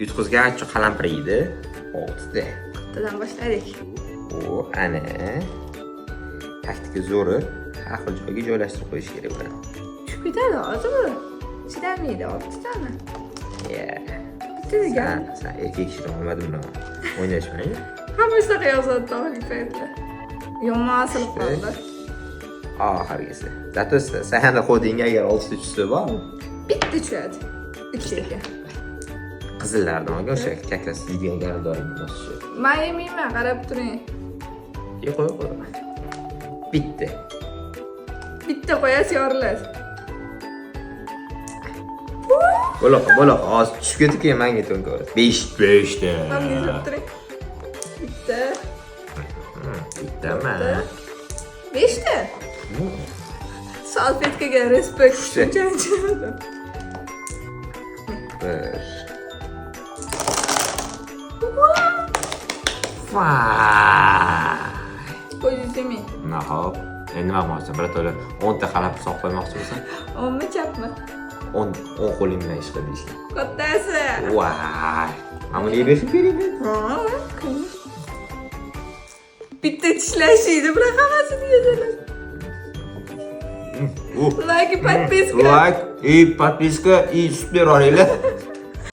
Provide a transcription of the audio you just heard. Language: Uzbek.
Yutqizgach qalampiriydi. 6 ta. Bittadan boshladik. O, ana. Taktika zo'ri. Har xil joyga joylashtirib qo'yish kerak ularni. Tushib ketadi hozir bu. Chidamaydi, 6 tani. Bitta degan. Sen erkak kishidan olmading buni. O'ynashmang. Hamma shunaqa yozadi tog'li paytda. Yomon asilib qoldi. Oxirgisi. Zato sahanda kodinga agar 6 ta tushsa bor. Bitta tushadi. 3 ekan. Qizillardan olgan o'sha kakrasi yeydigan gardoring bosishi. Men yemayman, qarab turing. Qo'y. Bitta. Bitta qo'yasiz, yorilasiz. Bo'loq, hozir tushib ketib keyin menga to'nka. 5 ta. Menga yozib turing. Bitta. Bittami? 5 ta. Salfetkaga respekt. Uchta. Bir. Qo'yib yemang. Nahop. Endi nima qilmoqchisan? Birato'la 10 ta qalab hisob qo'ymoqchi bo'lsan? 10 mi chapmi? 10 qo'ling bilan ish qilishing. Kattasi. Voy. Mana buni berib kerakmi? Bitta tishlashiydi, bular hammasini yozadi. Like, подписка. Like, подписка и супер oranglar.